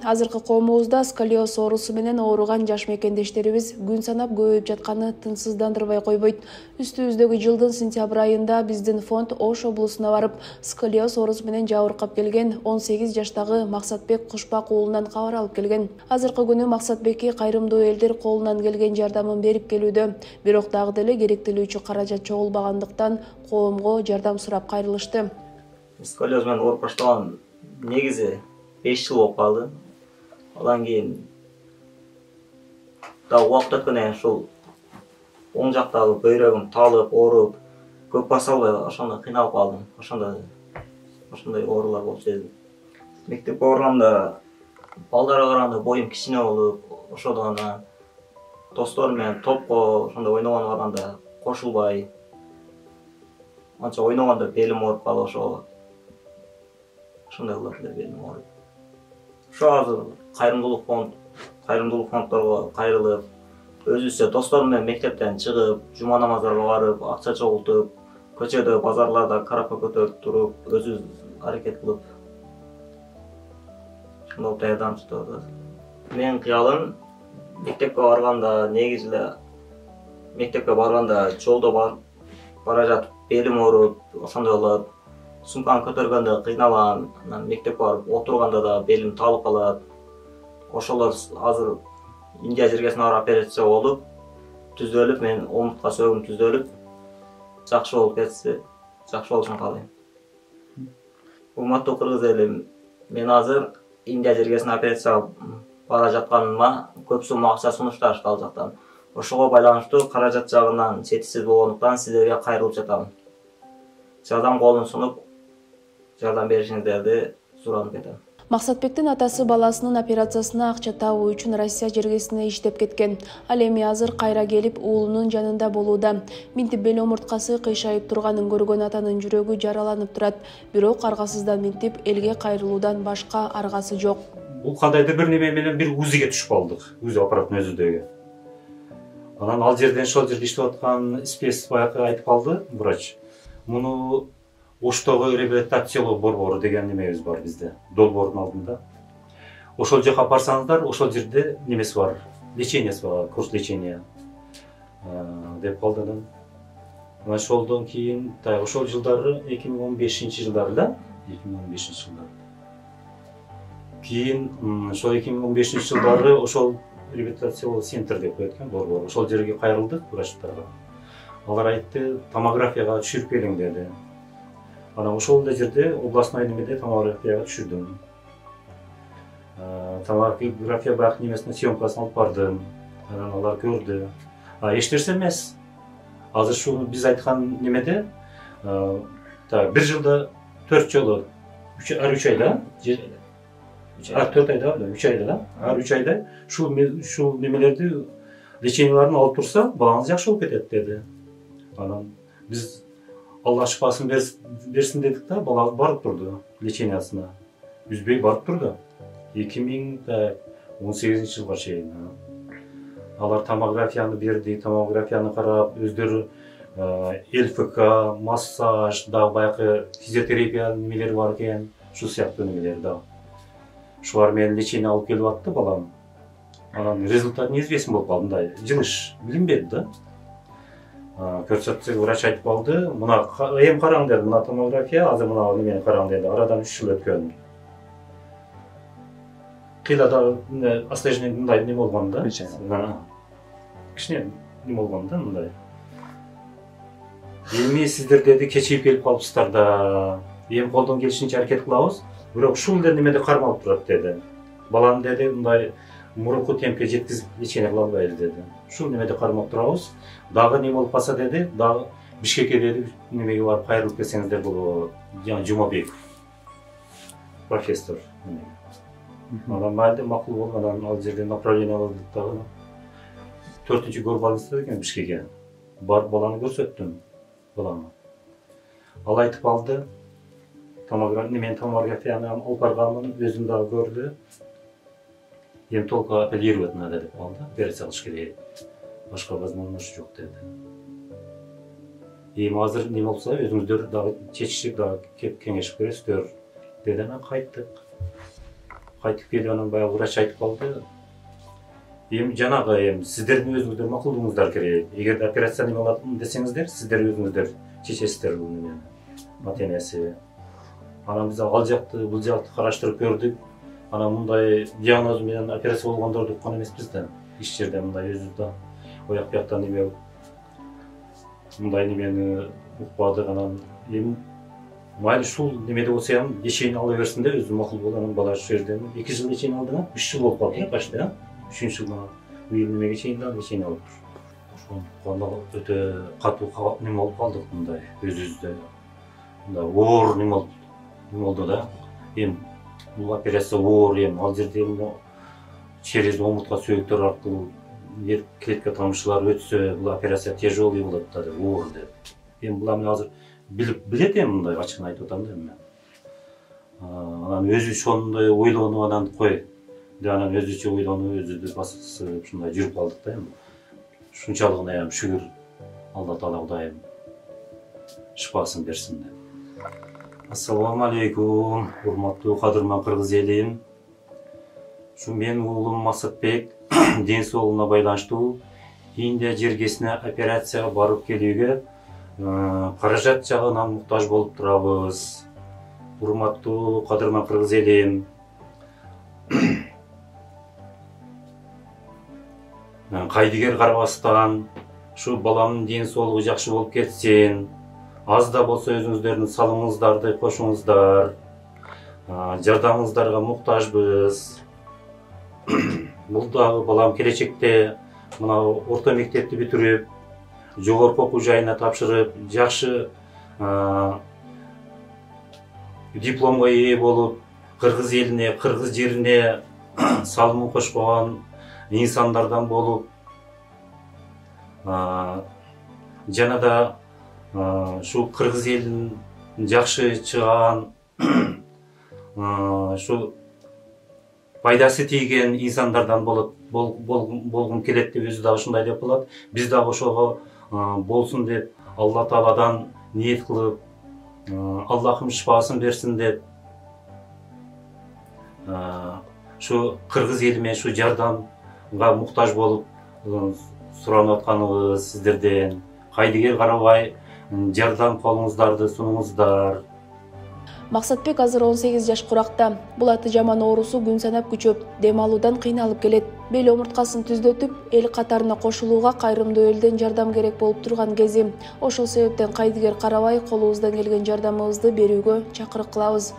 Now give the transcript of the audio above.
Азыркы коомубузда сколиоз оорусу менен ооруган жаш мекендештерибиз күн санап көбөйүп жатканы тынчсыздандырбай койбойт. Үстүбүздөгү жылдын сентябрь айында биздин фонд Ош облусуна барып, сколиоз оорусу менен жабыркап келген 18 жаштагы Максатбек Кушпак уулунан кабар алып келген. Азыркы күнү Максатбекке кайрымдуу элдер колунан келген жардамын берип келүүдө. Бирок дагы деле керектелүүчү каражат чогулбагандыктан коомго жардам сурап кайрылышты. Сколиоз менен ооруп баштаган негизи 5 жыл болуп калды. Одан кийин да убакыт өткөндөн ушул оң жактагы бөйрөгүм талып, ооруп, көп баса албай ошондо кыйналып калдым. Ошондой оорулар болуп сездим. Мектепке барганда балдарга караганда боюм кичине болуп, ошодо гана досторум менен топко ошондо ойногоно барганда кошулбай, анча ойногондо белим ооруп калып ошондой кылып эле белим ооруп. Ошо азыр кайрымдуулук фонддорго кайрылып, өзүбүзчө досторум менен мектептен чыгып, жума намаздарга барып, акча чогултуп, көчөдө, базарларда карапка көтөрүп туруп, өзүбүз аракет кылып, ошондой даярданып жатабыз. Менин кыялым мектепке барганда, негизи эле мектепке барганда жолдо бара жатып белим ооруп, ошондой болот. Сумканы көтөргөндө кыйналам, мектепке барып отурганда да белим талып калат. Ошолор азыр Индия жергесине барып операция болуп, түзөлүп, мен омуртка сөөгүм түзөлүп, жакшы болуп кетсе, жакшы болушун каалайм. Урматтуу кыргыз эли, мен азыр Индия жергесине операцияга бара жатканыма көп сумма акча сунушташты ал жактан. Ошого байланыштуу каражат жагынан жетишсиз болгондуктан сиздерге кайрылып жатам. Жардам колун сунуп, жардам беришиңиздерди суранып кетем. Максатбектин атасы баласынын операциясына акча табуу үчүн Россия жергесине иштеп кеткен. Ал эми азыр кайра келип уулунун жанында болууда. Минтип бел омурткасы кыйшайып турганын көргөн атанын жүрөгү жараланып турат. Бирок аргасыздан минтип элге кайрылуудан башка аргасы жок. Бул кандайдыр бир неме менен бир УЗИге түшүп калдык. УЗИ аппараттын өзүдөгү. Анан ал жерден ошол жерде иштеп аткан спец баягы айтып калды, врач. Муну Оштогу реабилитациялоо борбору деген немебиз бар бизде, долбоордун алдында. Ошол жака барсаңыздар, ошол жерде немеси бар, лечениясы бар, курс лечения деп калды анан. Ошолдон кийин, ошол жылдары 2015-жылдары да, 2015-жылдары. Кийин ошол 2015-жылдары ошол реабилитациялоо центр деп коет экен борбор. Ошол жерге кайрылдык врачтарга. Алар айтты, томографияга түшүрүп келиң деди. Анан ошол жерде областной немеде томографияга түшүрдүм. Томография баягы немесине съемкасын алып бардым. Анан алар көрдү. Эч нерсе эмес. Азыр ушул биз айткан немеде бир жылда 4 жолу, ар 3 айда, 4 айда, 3 айда да, ар 3 айда ушул немелерди леченияларын алып турса, балаңыз жакшы болуп кетет деди. Анан биз Алла шифасын берсин дедик да, балаңыз барып турду лечениясына. Үзбөй барып турду. 2018-жылга чейин. Алар томографияны берди, томографияны карап, өздөрү ЛФК, массаж, да баягы физиотерапия немелери бар экен, ушул сыяктуу немелер да. Шулар менен лечение алып келип атты балам. Анан результат неизвестен болуп калды, мындай жылыш билинбеди да. Көрсөтсөк врач айтып калды, мына эми караң деди, мына томография, азыр мына немени караң деди, арадан 3 жыл өткөн. Кыйлада осложнение мындай неме болгон да. Кичине неме болгон да мындай. Эми сиздер деди кечирип келип калыпсыздар да. Эми колдон келишинче аракет кылабыз, бирок ушул эле немеде кармалып турат деди. Баланы деди, мындай мурунку темпке жеткизип лечение кыла албайбыз деди. Ушул немеде кармап турабыз. Дагы неме болуп калса деди, дагы Бишкекке деди, немеге барып кайрылып келсеңиздер болот. Жана Жумабеков профессор. Анан майда макул болгон, анан ал жерден направление алдык дагы. 4-больница экен Бишкекке. Барып баланы көрсөттүм, баланы. Ал айтып алды, томографияны алып барганмын, өзүм дагы көрдү. Эми толку апеллировать надо деп калды, операция кылыш керек. Башка возможность жок деди. Эми азыр неме болсо, өзүңүздөр дагы чечишип, дагы кеп кеңешип көрөсүздөр деди, анан кайттык. кайтып келип анан баягы врач айтып калды. Эми жанагы сиздердин өзүңүздөр макулдугуңуздар керек. Эгерде операция неме кылатым десеңиздер, сиздер өзүңүздөр чечесиздер бул немени. Ата-энеси. Анан биз ал жакты, бул жакты караштырып көрдүк. Анан мындай диагноз менен операция болгондорду уккан эмеспиз да. Иш жерде мындай өзүбүздө ояк бияктан неме мындай немени укпадык. Анан эми майли ушул немеде болсо ham ишин ала берсин деп өзү макул болду. Анан бала ушул жерде 2 жыл ишин алды, 3 жыл болуп калды почти. 3 жылга быйыл немеге чейин да ишин алып. Ошондо өтө катуу неме болуп калдык мындай өзүбүздө. Мындай оор неме болду да. Эми бул операция оор ал жерде через омуртка сөөктөр аркылуу клетка тамчылар өтсө бул операция тяжелый болот да, оор деп. Эми булар менен азыр билет мындай ачыгын айтып атам да мен. Анан өзү ошондой ойлонуп анан кой. Анан өзүчө ойлонуп, өзүдү басып ушундай жүрүп калдык да эми. Ушунчалыгына ham шүгүр. Алла Таала Кудайым шифасын берсин деп. Ассаламу алейкум, урматтуу кадырман кыргыз элим. Ушу менин уулум Максатбек ден соолугуна байланыштуу Индия жергесине операцияга барып келүүгө каражат жагынан муктаж болуп турабыз. Урматтуу кадырман кыргыз элим. Кайдыгер карабастан ушу баламдын ден соолугу жакшы болуп кетсин. Аз да болсо өзүңүздөрдүн салымыңыздарды кошуңуздар. Жардамыңыздарга муктажбыз. Бул дагы балам келечекте мына орто мектепти бүтүрүп, жогорку окуу жайына тапшырып, жакшы дипломго ээ болуп, кыргыз элине, кыргыз жерине салымын кошкон инсандардан болуп, жана да ушул кыргыз элин жакшы чыган, ушу пайдасы тийген инсандардан болгум келет деп өзү дагы ушундай деп калат. Биз дагы ошого болсун деп Алла Тааладан ниет кылып, Аллахым шифасын берсин деп ушу кыргыз элиме ушу жардамга муктаж болуп суранып атканыбыз сиздерден. Кайдыгер карабай жардам колуңуздарды сунуңуздар. Максатбек азыр 18 жаш куракта. Бул аты жаман оорусу күн санап күчөп, дем алуудан кыйналып келет. Бел омурткасын түздөтүп, эл катарына кошулууга кайрымдуу элден жардам керек болуп турган кези. Ошол себептен Кайдыгер карабай колубуздан келген жардамыбызды берүүгө чакырык кылабыз.